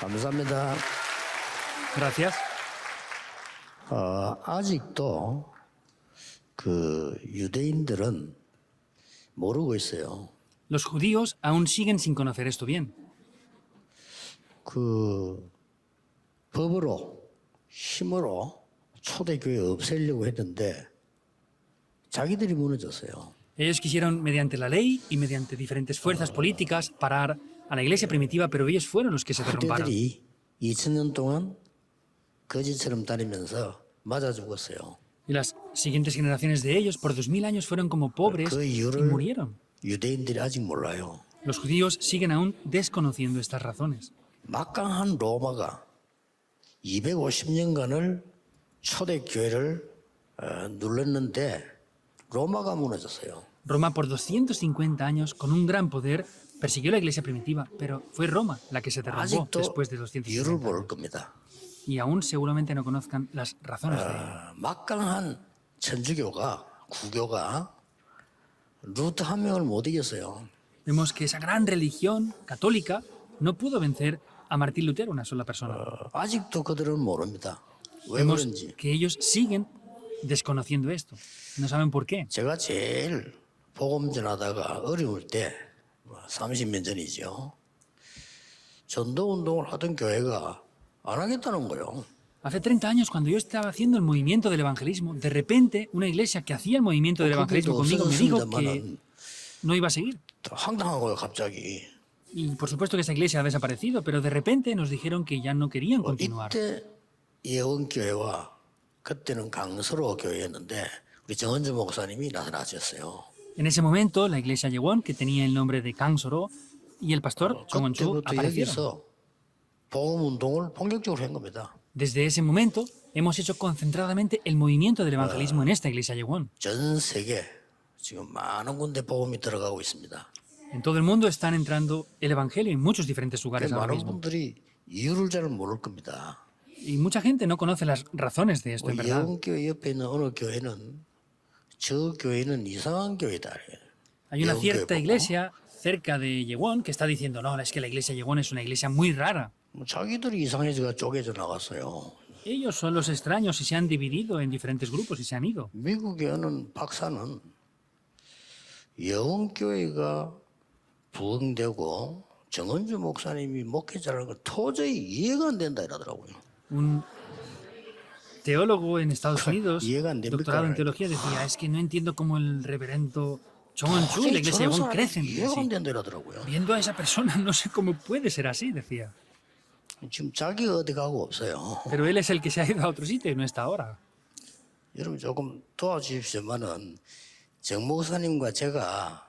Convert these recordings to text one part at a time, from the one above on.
감사합니다. Gracias. 아직도 그 유대인들은 모르고 있어요. Los judíos aún siguen sin conocer esto bien. 그 법으로 힘으로 초대교회 없애려고 했는데 자기들이 무너졌어요. Ellos quisieron, mediante la ley y mediante diferentes fuerzas políticas, parar a la iglesia primitiva, pero ellos fueron los que se derrumbaron. 그때들이 2000년 동안 거지처럼 다니면서 맞아 죽었어요. Y las siguientes generaciones de ellos, por 2000 años, fueron como pobres 그 y 이유를 murieron. 유대인들이 아직 몰라요. Los judíos siguen aún desconociendo estas razones. 막강한 로마가 250년간을 초대교회를 눌렀는데 로마가 무너졌어요. Roma, por 250 años, con un gran poder, persiguió a la iglesia primitiva, pero fue Roma la que se derrumbó 아직도 después de 이유를 250 모를 años. 겁니다. Y aún seguramente no conozcan las razones de ello. 막강한 천주교가 구교가 루트 한 명을 못 이겼어요. Vemos que esa gran religión católica no pudo vencer a Martín Lutero, una sola persona. 아직도 그들은 모릅니다. 왜 Vemos 그런지. que ellos siguen desconociendo esto. No saben por qué. 제가 제일 복음 전하다가 어려울 때 30년 전이죠. 전도 운동을 하던 교회가 안 하겠다는 거예요. Hace 30 años, cuando yo estaba haciendo el movimiento del evangelismo, de repente una iglesia que hacía el movimiento del evangelismo conmigo me dijo que no iba a seguir. 황당한 거예요, 갑자기. Y por supuesto que esa iglesia ha desaparecido, pero de repente nos dijeron que ya no querían continuar. 이때 예원교회와 그때는 강서로 교회였는데 우리 정은주 목사님이 나타나셨어요. En ese momento, la iglesia Yewon, que tenía el nombre de Kangsoro, y el pastor Chong Won-chu 그때부터 aparecieron. 여기서 복음 운동을 본격적으로 한 겁니다. Desde ese momento, hemos hecho concentradamente el movimiento del evangelismo en esta iglesia Yewon. 전 세계 지금 많은 군데 복음이 들어가고 있습니다. En todo el mundo están entrando el evangelio en muchos diferentes lugares ahora 많은 mismo. 분들이 이유를 잘 모를 겁니다. Y mucha gente no conoce las razones de esto, en verdad. 예원교회 옆에 있는 어느 교회는 저 교회는 이상한 교회다. Hay una 예원교회 cierta 보고. iglesia cerca de Yewon que está diciendo, no, es que la iglesia Yewon es una iglesia muy rara. 자기들이 이상해져가 쪼개져 나갔어요. Ellos son los extraños y se han dividido en diferentes grupos y se han ido. 미국에 어느 박사는 예원교회가 부흥되고 정은주 목사님이 목회자라는 거 도저히 이해가 안 된다 이러더라고요. Un teólogo en Estados Unidos, Llega en doctorado en Denver, teología, decía, es que no entiendo cómo el reverendo Chong Won-chu y la iglesia 저런 Yewon 사람이 crecen 이해가 안 así. 된다 이러더라고요. Viendo a esa persona, no sé cómo puede ser así, decía. 지금 자기가 어디 가고 없어요. Pero él es el que se ha ido a otro sitio y no está ahora. 여러분 조금 도와주십시오만은 정 목사님과 제가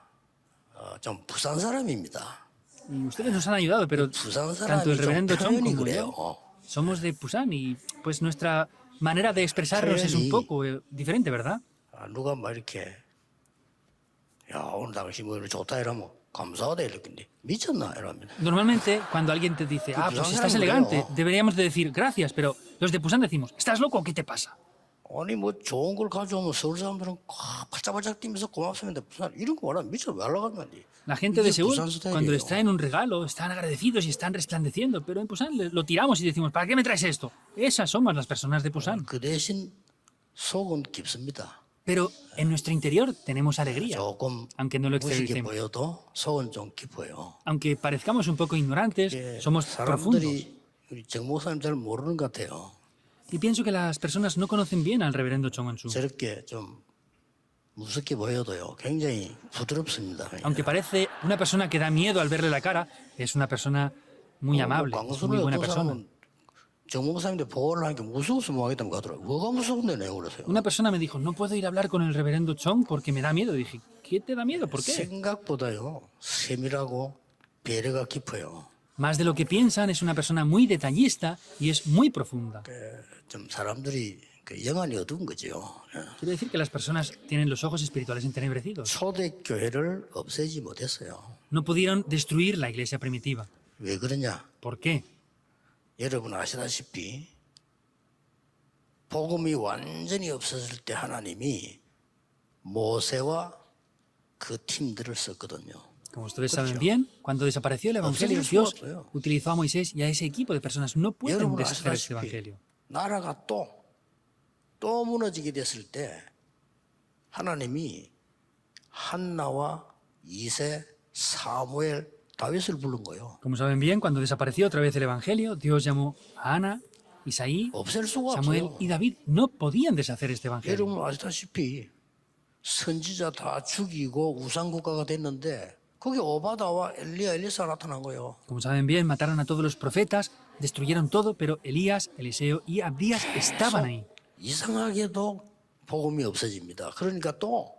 좀 부산 사람입니다. Y ustedes nos han ayudado, pero 부산 tanto 사람이 el 좀 reverendo Chong 표현이 como 그래요. yo somos de Busan y pues nuestra manera de expresarnos es un 표현이- poco diferente, ¿verdad? 누가 막 이렇게 야 오늘 당신 뭐 이렇게 좋다 이러면 감사하다 이렇게 미쳤나 이러면 Normalmente, cuando alguien te dice, ah, pues Busan estás 사람은 elegante, 그래요. deberíamos de decir gracias, pero los de Busan decimos, ¿estás loco o qué te pasa? 아니 뭐 좋은 걸 가져오면 서울 사람들은 팔짝팔짝 뛰면서 고맙습니다. 부산 이런 거 말하면 미쳐 날라가면 La gente de 이게 Seúl, 부산 스타일이에요. cuando les traen un regalo, están agradecidos y están resplandeciendo, pero en Busan lo tiramos y decimos, ¿para qué me traes esto? Esas somos las personas de Busan. 그 대신 속은 깊습니다. Pero en nuestro interior tenemos alegría, 조금 aunque no lo 무식해 exterioricemos. 보여도 속은 좀 깊어요. Aunque parezcamos un poco ignorantes, 이게 somos profundos. 사람들이 우리 정 목사님 잘 모르는 것 같아요. Y pienso que las personas no conocen bien al reverendo Chong Won-chu. 저렇게 좀 무섭게 보여도요. 굉장히 부드럽습니다. Aunque parece una persona que da miedo al verle la cara, es una persona muy amable, es muy 광수는 buena 어떤 persona. 사람은 정 목사님한테 보고를 하니까 무서워서 못 하겠다고 하더라고요. 뭐가 무서운데 내가 그러세요. Una persona me dijo, no puedo ir a hablar con el reverendo Chong porque me da miedo. Dije, ¿qué te da miedo? ¿Por qué? 생각보다요. 세밀하고 배려가 깊어요. Más de lo que piensan, es una persona muy detallista y es muy profunda. 좀 사람들이 그 영안이 어두운 거죠. Quiere decir que las personas tienen los ojos espirituales entenebrecidos. 초대교회를 없애지 못했어요. No pudieron destruir la iglesia primitiva. 왜 그러냐? ¿Por qué? 여러분 아시다시피 복음이 완전히 없어질 때 하나님이 모세와 그 팀들을 썼거든요. Como ustedes saben bien, cuando desapareció el Evangelio, 없어질 수가 Dios 없어요. utilizó a Moisés y a ese equipo de personas. No pueden 여러분 deshacer este 아시다시피 Evangelio. 나라가 또 무너지게 됐을 때 하나님이 한나와 이세, 사무엘, 다윗을 부른 거예요. Como saben bien, cuando desapareció otra vez el Evangelio, Dios llamó a Ana, Isaí, 없앨 수가 Samuel 없어요. y David. No podían deshacer este Evangelio. 여러분 아시다시피 선지자 다 죽이고 우상국가가 됐는데 거기 오바다와 엘리야, 엘리사 나타난 거예요. Como saben bien, mataron a todos los profetas, destruyeron todo, pero Elías, Eliseo y Abdías estaban ahí. 이상하게도 복음이 없어집니다. 그러니까 또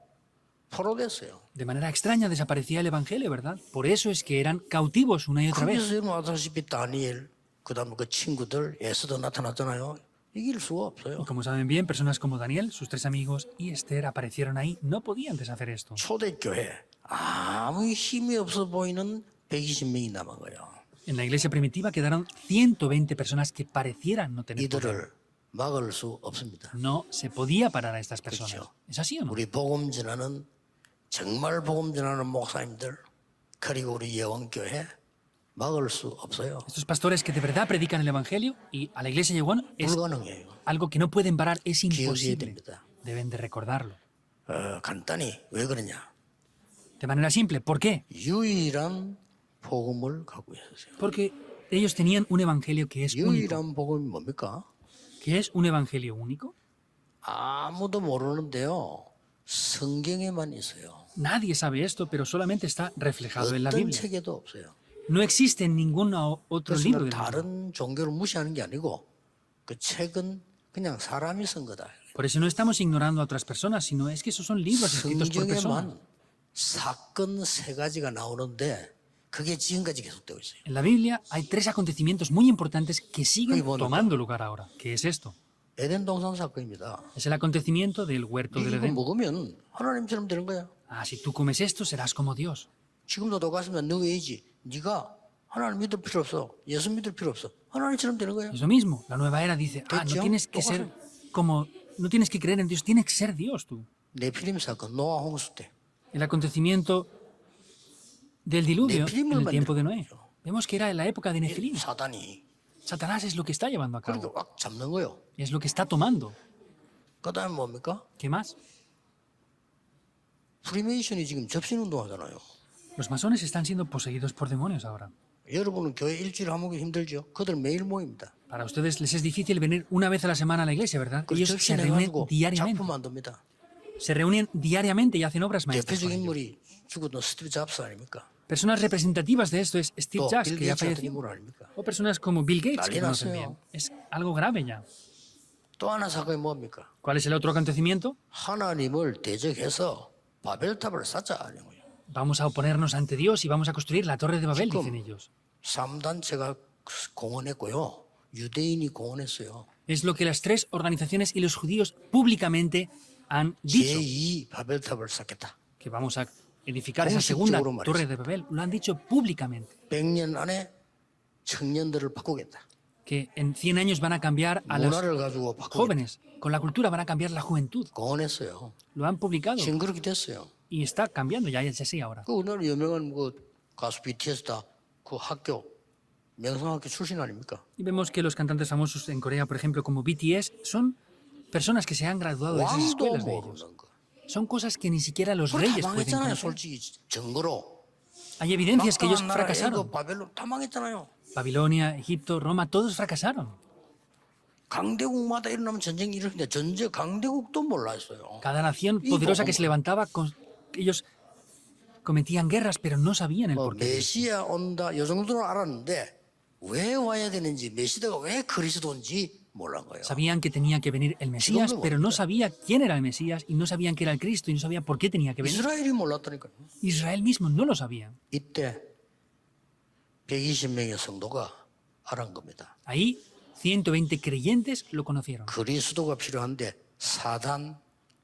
포로됐어요. De manera extraña desaparecía el Evangelio, ¿verdad? Por eso es que eran cautivos una y otra vez. 거기서 여러분 아시다시피 다니엘, 그다음에 그 친구들 에스더 나타났잖아요. 이길 수가 없어요. Y como saben bien, personas como Daniel, sus tres amigos y Esther aparecieron ahí. No podían deshacer esto. 초대교회 아무 힘이 없어 보이는 120명이 남은 거예요. En la iglesia primitiva quedaron 120 personas que parecieran no tener poder. 이들을 막을 수 없습니다. No se podía parar a estas personas. 그렇죠. ¿Es así o no? 우리 복음 전하는 정말 복음 전하는 목사님들 그리고 우리 예원교회 막을 수 없어요. Estos pastores que de verdad predican el Evangelio y a la iglesia Yeguán es 불가능해요. algo que no pueden parar, es 기억해야 imposible. 됩니다. Deben de recordarlo. 간단히 왜 그러냐? De manera simple, ¿por qué? 유일한 복음을 갖고 있었어요. Porque ellos tenían un evangelio que es único. 유일한 복음이 뭡니까? ¿Qué es un evangelio único? 아무도 모르는데요. 성경에만 있어요. Nadie sabe esto, pero solamente está reflejado en la 어떤 Biblia. 책에도 없어요. No existe en ningún otro libro 그래서 del mundo. 다른 종교를 무시하는 게 아니고 그 책은 그냥 사람이 쓴 거다. Por eso no estamos ignorando a otras personas, sino es que esos son libros escritos por personas. 성경에만 사건 세 가지가 나오는데 그게 지금까지 계속되고 있어요. En la Biblia hay tres acontecimientos muy importantes que siguen Muy bonito. tomando lugar ahora. ¿Qué es esto? 에덴 동산 사건입니다. Es el acontecimiento del huerto del 이거 Edén. 먹으면 하나님처럼 되는 거야. Ah, si tú comes esto, serás como Dios. 지금도 똑같습니다. 너 왜이지? 네가 하나님 믿을 필요 없어. 예수 믿을 필요 없어. 하나님처럼 되는 거야. Es lo mismo. La nueva era dice, no Techo, tienes que ser como, no tienes que creer en Dios, tienes que ser Dios tú. 네피림 사건, 노아 홍수 때. El acontecimiento del diluvio Nefilim을 en el tiempo de Noé. 만들었죠. Vemos que era en la época de Nefilim. 사단이 Satanás es lo que está llevando a 그렇게 cabo. 꽉 잡는 거예요. Es lo que está tomando. 그 다음에 뭡니까? ¿Qué más? 프리메이션이 지금 접신운동하잖아요. Los masones están siendo poseídos por demonios ahora. 여러분은 교회 일주일에 한 모기 힘들죠? 그들 매일 모입니다. Para ustedes les es difícil venir una vez a la semana a la iglesia, ¿verdad? 그 Ellos se reúnen 접신해가지고 diariamente. 작품 만듭니다. Se reúnen diariamente y hacen obras maestras. con 대표적인 ello. 인물이 죽었던 스티브 잡스 아닙니까? Personas representativas de esto es Steve 또 Jobs, 빌 que ya 게이츠 같은 falleció. 인물 아닙니까? O personas como Bill Gates, que 난리 conocen 났어요. bien. Es algo grave ya. 또 하나 사건이 뭡니까? ¿Cuál es el otro acontecimiento? 하나님을 대적해서 바벨탑을 쌓자 하는 거예요. Vamos a oponernos ante Dios y vamos a construir la Torre de Babel, 지금 dicen ellos. 3단체가 공언했고요. 유대인이 공언했어요. Es lo que las tres organizaciones y los judíos públicamente han dicho, 제2 바벨탑을 쌓겠다. que vamos a edificar esa segunda 공식적으로 말했어요. Torre de Babel. Lo han dicho públicamente, 100년 안에 청년들을 바꾸겠다. que en 100 años van a cambiar a los 문화를 가지고 바꾸겠다. jóvenes. Con la cultura van a cambiar la juventud. 공언했어요. Lo han publicado 지금 그렇게 됐어요. y está cambiando, ya es así ahora. 그 우리나라 유명한 그 가수 BTS다. 그 학교 명성학교 출신 아닙니까? Y vemos que los cantantes famosos en Corea, por ejemplo, como BTS, son personas que se han graduado de esas 왕도 escuelas de ellos. 모르는 거. Son cosas que ni siquiera los 그걸 다 reyes pueden 망했잖아요. conocer. 솔직히 증거로. Hay evidencias que ellos 막강한 나라 fracasaron. 애굽, 바벨론 다 망했잖아요. Babilonia, Egipto, Roma, todos fracasaron. 강대국마다 일어나면 전쟁이 일어나는데 전제 강대국도 몰랐어요. Cada nación Y poderosa como- que se levantaba, ellos cometían guerras, pero no sabían el 뭐 porqué. 메시아 온다 요 정도는 알았는데 왜 와야 되는지 메시아가 왜 그리스도인지 몰란 거예요. Sabían que tenía que venir el Mesías, Siglo pero no XX. sabía quién era el Mesías y no sabían que era el Cristo y no sabía por qué tenía que venir. 이스라엘이 몰랐다니까요. Israel mismo no lo sabía. 이때 120명의 성도가 알은 겁니다. Ahí 120 creyentes lo conocieron. 그리스도가 필요한데 사단,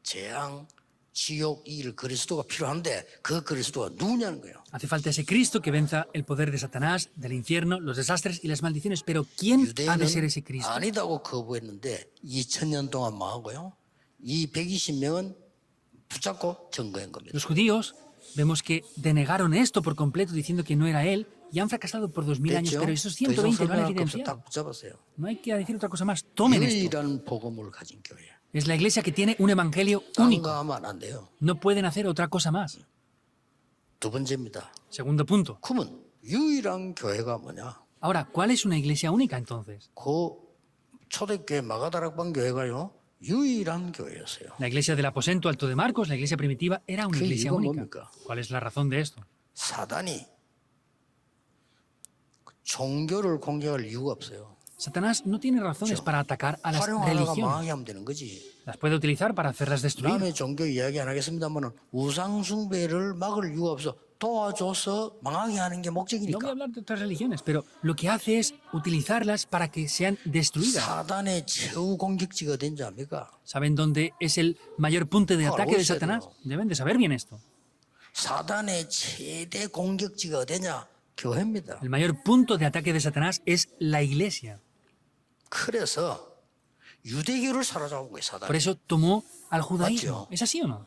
재앙, 지옥 이 일 그리스도가 필요한데 그 그리스도가 누구냐는 거예요. Hace falta ese Cristo que venza el poder de Satanás, del infierno, los desastres y las maldiciones. Pero ¿quién ha de ser ese 유대인은 Cristo? 아니다고 거부했는데 2000년 동안 망하고요. 이 120명은 붙잡고 증거한 겁니다. Los judíos Vemos que denegaron esto por completo diciendo que no era él y han fracasado por 2000 años, 됐죠? pero esos 더 이상 120 lo han 설명할 거 없어. evidenciado. 딱 붙잡았어요. No hay que decir otra cosa más. Tomen esto. 유일한 복음을 가진 교회. Es la iglesia que tiene un evangelio 딴 único. 거 하면 안 돼요. No pueden hacer otra cosa más. 두 번째입니다. Segundo punto. 그러면 유일한 교회가 뭐냐? Ahora, ¿cuál es una iglesia única entonces? 그 초대교회 마가다락방 교회가요. 유일한 교회였어요. La iglesia del aposento alto de Marcos, la iglesia primitiva, era una ¿Qué iglesia iba, única. 뭡니까? ¿Cuál es la razón de esto? 사단이 종교를 공격할 이유가 없어요. Satanás no tiene razones para atacar a las 활용하다가 religiones. 망하게 하면 되는 거지. Las puede utilizar para hacerlas destruir. 남의 종교 이야기 안 하겠습니다만 우상 숭배를 막을 이유가 없어. 도와줘서 망하게 하는 게 No voy a 목적이니까. hablar de otras religiones, pero lo que hace es utilizarlas para que sean destruidas. 사단의 최후 공격지가 된지 압니까? ¿Saben dónde es el mayor punto de ataque de Algo Satanás? serio. Deben de saber bien esto. 사단의 최대 공격지가 어디냐? 교회입니다. El mayor punto de ataque de Satanás es la iglesia. 그래서 유대교를 사로잡은 거예요, Por 사단이. eso tomó al judaísmo. 맞죠. ¿Es así o no?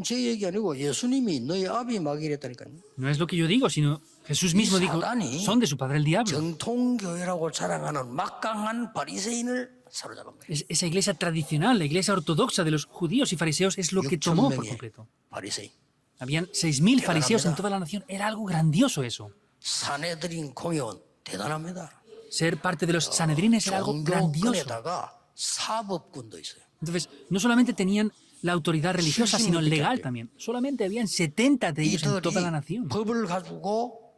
제 얘기 아니고 예수님이 너희 아비 마귀랬다니까요. No es lo que yo digo, sino Jesús mismo dijo, 사단이 son de su padre el diablo. 정통교회라고 자랑하는 막강한 바리새인을 사로잡은 거예요. Esa iglesia tradicional, la iglesia ortodoxa de los judíos y fariseos es lo que tomó por 6,000명의 completo. 바리새인. Habían 6.000 fariseos en toda la nación. Era algo grandioso eso. 사내들인 공회원 대단합니다. Ser parte de los sanedrines era algo grandioso. 종교권에다가 사법군도 있어요. Entonces, no solamente tenían la autoridad religiosa, sino 70 legal 대. también. Solamente habían 70 de ellos en toda la 이들이 nación. 법을 가지고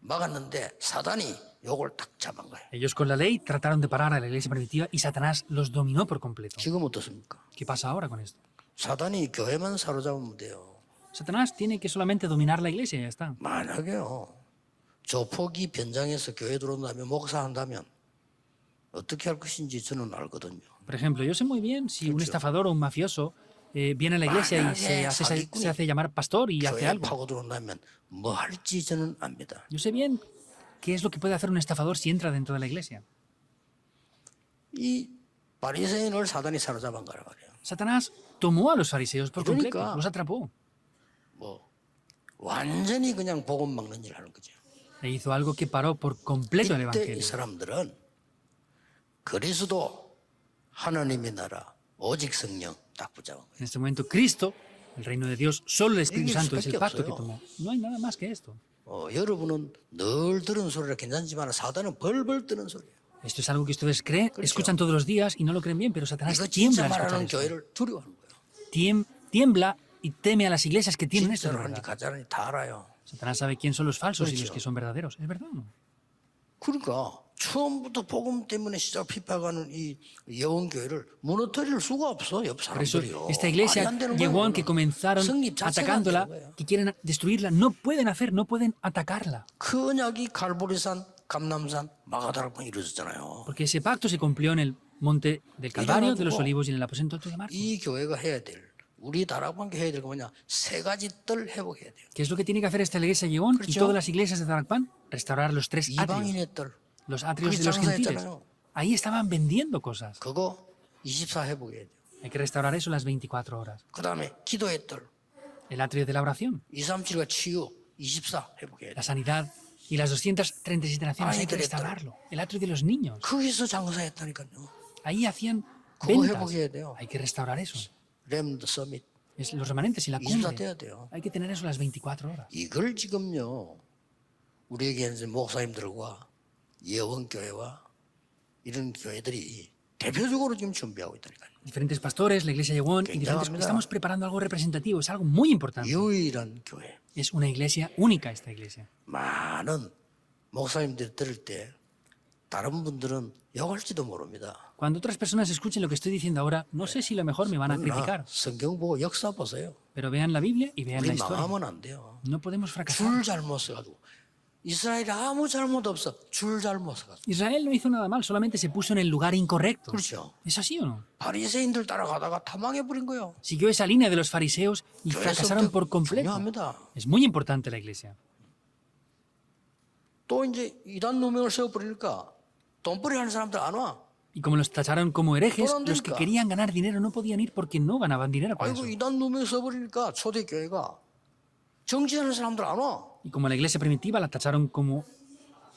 막았는데 사단이 요걸 딱 잡은 거예요. Ellos con la ley trataron de parar a la iglesia primitiva y Satanás los dominó por completo. 지금 어떻습니까? ¿Qué pasa ahora con esto? 사단이 교회만 사로잡으면 돼요. Satanás tiene que solamente dominar la iglesia y ya está. 만약에요. 조폭이 변장해서 교회 들어온다면 목사한다면 어떻게 할 것인지 저는 알거든요. Por ejemplo, yo sé muy bien si un estafador o un mafioso viene a la iglesia y se hace llamar pastor y hace 교회 algo. 파고 들어온다면 뭐 할지 저는 압니다. Yo sé bien qué es lo que puede hacer un estafador si entra dentro de la iglesia. 이 바리새인을 사단이 사로잡은 거란 말이에요. Satanás tomó a los fariseos por completo, 그러니까. los atrapó. 뭐 완전히 그냥 복음 막는 일 하는 거죠. E hizo algo que paró por completo el 이때 이 evangelio. 사람들은 그리스도 하나님의 나라 오직 성령 딱 붙잡은 거예요. En este momento, Cristo, el reino de Dios, solo el Espíritu Igle Santo es el 수밖에 pacto que 없어요. tomó. No hay nada más que esto. 여러분은 늘 들은 소리라 괜찮지만 사단은 벌벌 뜨는 소리예요. Esto es algo que ustedes creen, 그렇죠. escuchan todos los días y no lo creen bien, pero Satanás 이거 tiembla 진짜 al escuchar 말하는 esto. 교회를 두려워하는 거예요. Tiembla y teme a las iglesias que tienen esto de 진짜로 하는지 verdad. 가짜는지 다 알아요. Satanás sabe quién son los falsos y los 그렇죠. que son verdaderos. ¿Es verdad o no? 그러니까 처음부터 복음 때문에 시작 핍박하는 이 예원교회를 무너뜨릴 수가 없어 옆 Por eso, 사람들이요. esta 말이 iglesia 안 되는 llegó 거예요, aunque 그거는. comenzaron 성립 자체가 안 atacándola, 되는 거예요. que quieren destruirla. No pueden hacer, no pueden atacarla. 그 언약이 갈보리산, 감남산, 마가다락방 이루어졌잖아요. Porque ese pacto se cumplió en el monte del Calvario, de los 이래가지고 Olivos y en el aposento alto de Marcos. 이 교회가 해야 될 우리 다락방교 해야 될 거 뭐냐? 세 가지 뜰 회복해야 돼요. ¿Qué es lo que tiene que hacer esta iglesia Llegón y 그렇죠. todas las iglesias de Tarakpan? Restaurar los tres atrios, 이방인의 뜰 los atrios 그게 de los gentiles. 장사했잖아요. Ahí estaban vendiendo cosas. 그거 24 회복해야 돼요. Hay que restaurar eso las 24 horas. 그 다음에 기도의 뜰 El atrio de la oración, 237과 치유 24 회복해야 돼요. la sanidad y las 237 naciones hay que Ay, restaurarlo. El atrio de los niños. 거기서 장사했다니까요. Ahí hacían 그거 ventas. 회복해야 돼요. Hay que restaurar eso. 렘드 서밋 Es los remanentes y la 24 cumbre. 돼야 돼요. Hay que tener eso las 24 horas. 이걸 지금요 우리에게 이제 목사님들과 예원교회와 이런 교회들이 대표적으로 지금 준비하고 있다니까요. Diferentes pastores, la iglesia Llegón y diferentes. 굉장합니다. Estamos preparando algo representativo. Es algo muy importante. 유일한 교회. Es una iglesia única esta iglesia. 많은 목사님들이 들을 때 다른 분들은 욕할지도 모릅니다. Cuando otras personas escuchen lo que estoy diciendo ahora, no sé si lo mejor me van a 그러나 criticar, 성경 보고 역사 보세요. pero vean la Biblia y vean la 우리 historia. 망하면 안 돼요. No podemos fracasar. 줄 잘못 써가지고 이스라엘이 아무 잘못 없어. 줄 잘못 써가지고. Israel no hizo nada mal, solamente se puso en el lugar incorrecto. 그렇죠. ¿Es así o no? 바리새인들 따라가다가 다 망해버린 거예요. Siguió esa línea de los fariseos y fracasaron por completo. 중요합니다. Es muy importante la iglesia. 또 이제 이단 누명을 세워버리니까 돈벌이 하는 사람들 안 와. Y como los tacharon como herejes, ¿Por dónde los que está? querían ganar dinero no podían ir porque no ganaban dinero con 아이고 eso. 이단 누명 써버리니까 초대교회가 정치하는 사람들 안 와. Y como la iglesia primitiva la tacharon como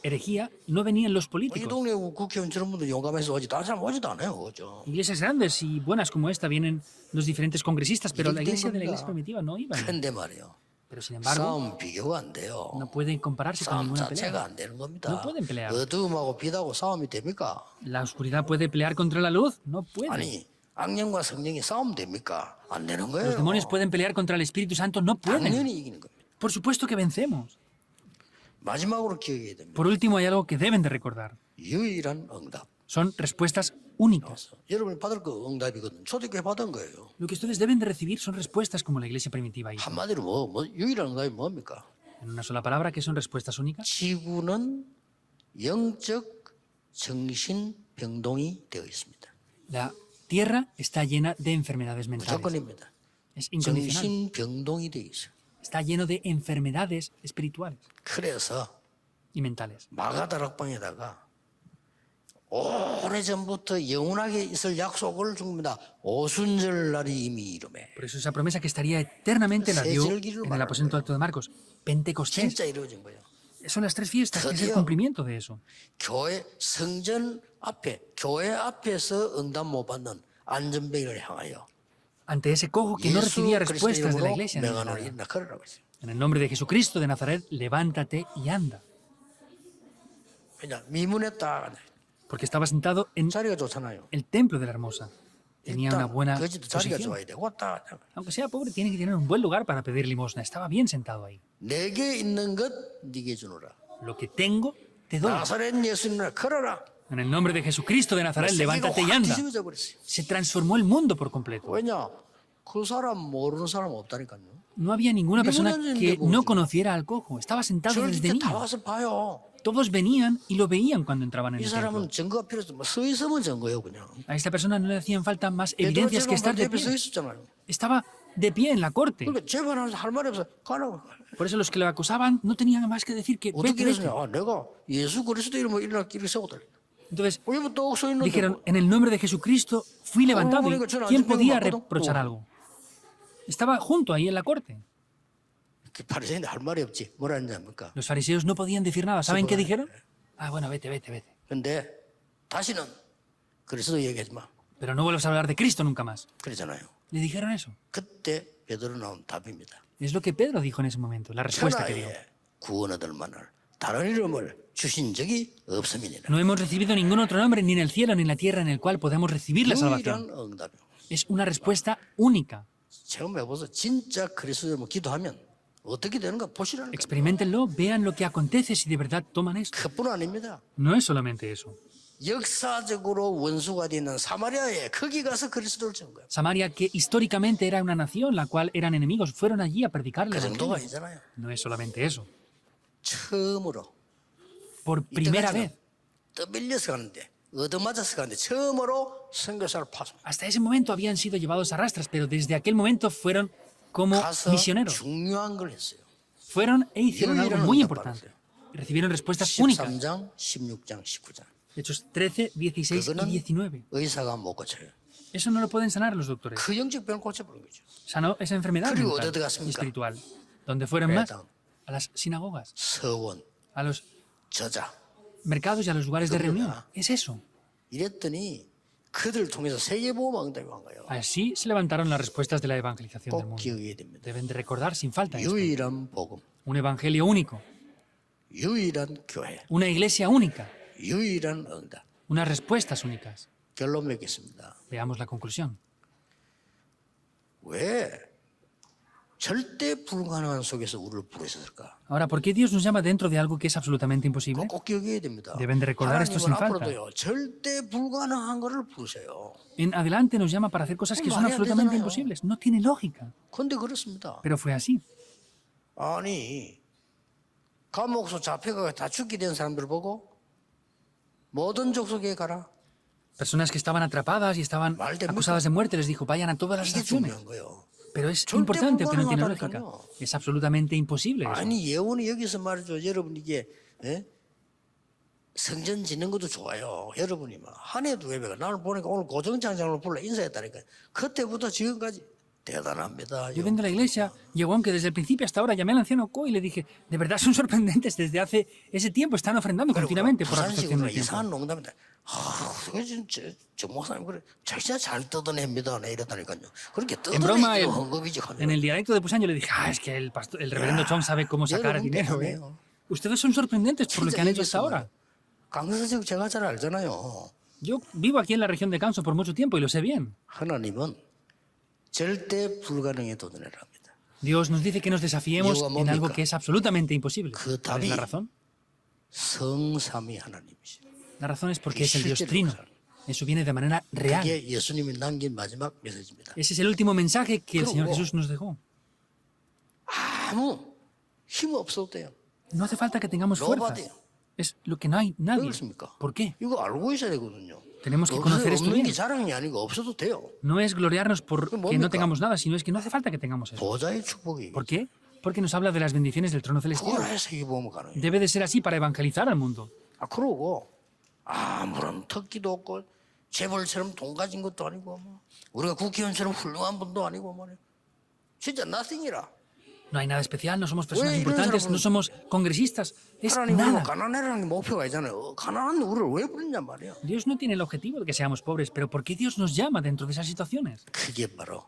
herejía, no venían los 이 políticos. 동네 국회의원 저런 분들 용감해서 오지 다른 사람 오지도 않아요. 그죠? Iglesias grandes y buenas como esta vienen los diferentes congresistas, pero la iglesia de la iglesia 겁니다. primitiva no iban. 그런데 말이에요. Pero sin embargo, 싸움 비교가 안 돼요. no pueden compararse con 싸움 ninguna 자체가 pelea. 안 되는 겁니다. No pueden pelear. 어두움하고 빛하고 싸움이 됩니까? ¿La oscuridad puede pelear contra la luz? No puede. 아니 악령과 성령이 싸움 됩니까? 안 되는 ¿Los 거예요. demonios pueden pelear contra el Espíritu Santo? No pueden. 당연히 이기는 겁니다. Por supuesto que vencemos. 마지막으로 기억해야 됩니다. Por último, hay algo que deben de recordar. 유일한 응답. Son respuestas únicas. 여러분이 받을 거 응답이거든. 초대교회 받은 거예요. Lo que ustedes deben de recibir son respuestas como la iglesia primitiva hizo. 한마디로 뭐 유일한 응답이 뭡니까? En una sola palabra, ¿qué son respuestas únicas? 지구는 영적 정신 병동이 되어 있습니다. La tierra está llena de enfermedades mentales. 무조건입니다. Es incondicional. 정신 병동이 되어 있어요. Está lleno de enfermedades espirituales 그래서 y mentales. 마가다락방에다가 오래전부터 영원하게 있을 약속을 줍니다. 오순절 날이 이미 이름에. Por eso esa promesa que estaría eternamente la dio en el aposento alto de Marcos. Pentecostés. 진짜 이루어진 거예요. Son las tres fiestas, es el cumplimiento de eso. 교회 성전 앞에 교회 앞에서 응답 못 받는 안전병을 향하여 Ante ese cojo que no 예수 recibía 그리스도 respuestas de la 이름으로 iglesia. 명하노니 일어나 걸으라고 했어요. En el nombre de Jesucristo de Nazaret, levántate y anda. 왜냐 미문에 딱 Porque estaba sentado en 자리가 좋잖아요. el templo de la hermosa. Tenía una 일단 buena 거기도 자리가 posición. 좋아야 돼. 왔다 갔다. Aunque sea pobre, tiene que tener un buen lugar para pedir limosna. Estaba bien sentado ahí. 내게 있는 것 네게 주노라. Lo que tengo, te doy. 나사렛 예수님을 걸어라. En el nombre de Jesucristo de Nazaret, levántate y 확 anda. 뒤집어져 버렸어요. Se transformó el mundo por completo. 왜냐? 그 사람 모르는 사람 없다니까요. No había ninguna persona que no conociera al cojo. Estaba sentado 저를 desde 이때 다 niño. 와서 봐요. Todos venían y lo veían cuando entraban en 이 el templo. 사람은 증거가 필요 없어. 서 있으면 증거예요, 그냥. A esta persona no le hacían falta más 베드로 evidencias que estar de 재판관 옆에 서 pie. 있었잖아요. Estaba de pie en la corte. 그러니까 재판하면서 할 말이 없어. 가라고. Por eso los que lo acusaban no tenían más que decir que 어떻게 vete, vete. 그랬냐? 아, 내가 예수 그리스도 이름으로 일어나 길을 세웠다. Entonces 왜냐면 떡서 있는데. dijeron, en el nombre de Jesucristo fui levantado. ¿Y quién podía reprochar algo? Estaba junto ahí en la corte. 바리새인들 할 말이 없지. 뭐라 했냐니까. Los fariseos no podían decir nada. ¿Saben qué dijeron? Ah, bueno, vete, vete, vete. 근데 다시는 그리스도 얘기하지 마. Pero no vuelvas a hablar de Cristo nunca más. 그러잖아요. Le dijeron eso. 그때 베드로 나온 답입니다. Es lo que Pedro dijo en ese momento, la respuesta que dio. 천하에 구원 얻을 만한 다른 이름을 주신 적이 없음이니라. No hemos recibido ningún otro nombre, ni en el cielo ni en la tierra, en el cual podemos recibir la salvación. 유일한 응답이요. Es una respuesta única. 체험해보세요. 진짜 그리스도로 기도하면 어떻게 되는가 보시라는 거예요. Experimentenlo, vean lo que acontece si de verdad toman esto. 그뿐 아닙니다. No es solamente eso. 역사적으로 원수가 되는 사마리아에 거기 가서 그리스도를 전 거예요. Samaria, que históricamente era una nación, la cual eran enemigos, fueron allí a predicar el 그 정도가 evangelio. 아니잖아요. No es solamente eso. 처음으로 Por primera vez, 떠밀려서 가는데 얻어맞아서 가는데 처음으로 선교사를 파송. hasta ese momento habían sido llevados a rastras, pero desde aquel momento fueron como 가서 misioneros. 중요한 걸 했어요. Fueron e hicieron algo muy importante. Recibieron respuestas únicas. 13장, 16장, 19장. Hechos 13, 16 y 그거는 19. 의사가 못 고쳐요. Eso no lo pueden sanar los doctores. 그 영적 병을 고쳐버린 거죠. Sanó esa enfermedad 그리고 mental 어디 y 갔습니까? espiritual. ¿Dónde fueron más? 회당, A las sinagogas, 서원, a los 저자. mercados y a los lugares de reunión. 그겁니다. Es eso. 이랬더니 그들을 통해서 세계보험 응답이 온 거예요. Así se levantaron las respuestas de la evangelización del 꼭 mundo. 기억해야 됩니다. Deben de recordar sin falta esto. 유일한 복음, Un evangelio único, 유일한 교회, una iglesia única, 유일한 응답. unas respuestas únicas. 결론 맺겠습니다. Veamos la conclusión. 왜 절대 불가능한 속에서 우리를 부르셨을까? Ahora, ¿por qué Dios nos llama dentro de algo que es absolutamente imposible? 꼭 기억해야 됩니다. Deben de recordar esto sin 하나님은 falta. 앞으로도요 절대 불가능한 거를 부르셔요. En adelante nos llama para hacer cosas que son 말이 안 absolutamente 되잖아요. imposibles. No tiene lógica. 근데 그렇습니다. Pero fue así. 아니 감옥소 잡혀가 다 죽게 된 사람들 보고 모든 족속에 가라. Personas que estaban atrapadas y estaban 말 됩니까? acusadas de muerte les dijo, vayan a todas las 이게 naciones. 중요한 거예요. Pero es 절대 importante, aunque no tiene 불가능하다니까요. lógica. Es absolutamente imposible eso. 아니 예원이 여기서 말이죠. 여러분 이게 성전 짓는 것도 좋아요. 여러분이 막 한 해도 예배가 나를 보니까 오늘 고정장장으로 불러 인사했다니까. 그때부터 지금까지 대단합니다. Yo viendo la iglesia, llegó aunque desde el principio hasta ahora llamé al anciano Co y le dije, de verdad son sorprendentes, desde hace ese tiempo están ofrendando continuamente por la protección 부산식으로 del templo. 이상한 농담인데, 그게 진짜 저 목사님 그래, 진짜 잘 뜯어냅니다. 네, 이랬다니까요. 그렇게 En broma, 뜯어내기도 헝겊이지 en el dialecto de Pusan yo le dije, es que el reverendo Chong sabe cómo sacar dinero. Ustedes son sorprendentes por lo que han hecho hasta ahora. 강서지역 제가 잘 알잖아요. Yo vivo aquí en la región de Gansu por mucho tiempo y lo sé bien. 하나님은 절대 불가능에 도전해랍니다. Dios nos dice que nos desafiemos en algo que es absolutamente imposible. 그 ¿Cuál es 답이 la razón? 성삼위 하나님이시죠. La razón es porque es el Dios Trino. Eso viene de manera real. 그게 예수님이 남긴 마지막 메시지입니다. Ese es el último mensaje que el Señor Jesús nos dejó. 아무 힘 없어도 돼요. No hace falta que tengamos fuerzas. Es lo que no hay 왜 nadie. 그렇습니까? ¿Por qué? 이거 알고 있어야 되거든요. Tenemos que conocer esto 없는 게 bien. 자랑이 아니고 없어도 돼요. No es gloriarnos por 뭡니까? que no tengamos nada, sino es que no hace falta que tengamos eso. 보좌의 축복이 ¿Por qué? Porque nos habla de las bendiciones del trono 그걸 celestial. 해서 이게 보면 가능해요. Debe de ser así para evangelizar al mundo. 그러고 아무런 특기도 없고 재벌처럼 돈 가진 것도 아니고 뭐 우리가 국회의원처럼 훌륭한 분도 아니고 말이야. 진짜 nothing이라. No hay nada especial, no somos personas Güey, no importantes, sabemos. no somos congresistas. Es 하나님은 nada. 가난해라는 목표가 있잖아요. 가난한 우리를 왜 부르냐 말이야. Dios no tiene el objetivo de que seamos pobres, pero ¿por qué Dios nos llama dentro de esas situaciones? 그게 바로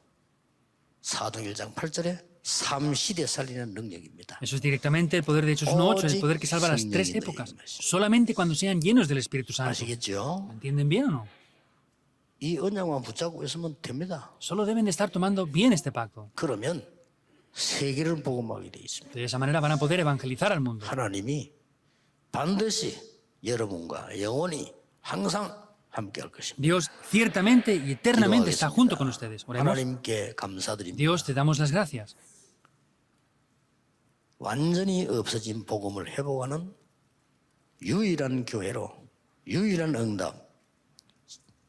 사도행 1장 8절에 삼시대 살리는 능력입니다. Eso es directamente el poder de Hechos 1.8, el poder que salva las tres épocas. Solamente cuando sean llenos del Espíritu Santo. 아시겠죠? ¿Me entienden bien o no? 이 언약만 붙잡고 있으면 됩니다. Solo deben de estar tomando bien este pacto. 그러면 세계를 복음하게 돼 있습니다. De esa manera van a poder evangelizar al mundo. 하나님이 반드시 여러분과 영원히 항상 함께 할 것입니다. Dios ciertamente y eternamente está junto con ustedes. Oremos. 하나님께 감사드립니다. Dios, te damos las gracias. 완전히 없어진 복음을 회복하는 유일한 교회로 유일한 응답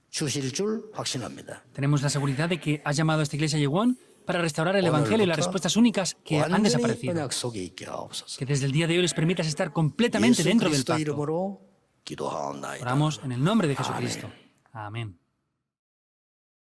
주실 줄 확신합니다. Tenemos la seguridad de que has llamado a esta iglesia Yewon para restaurar el Evangelio y las respuestas únicas que han 완전히 desaparecido. 언약 속에 있게 하옵소서. Que desde el día de hoy les permitas estar completamente 예수 dentro del 그리스도 pacto. 이름으로 기도하옵나이다. Oramos en el nombre de Jesucristo. Amén.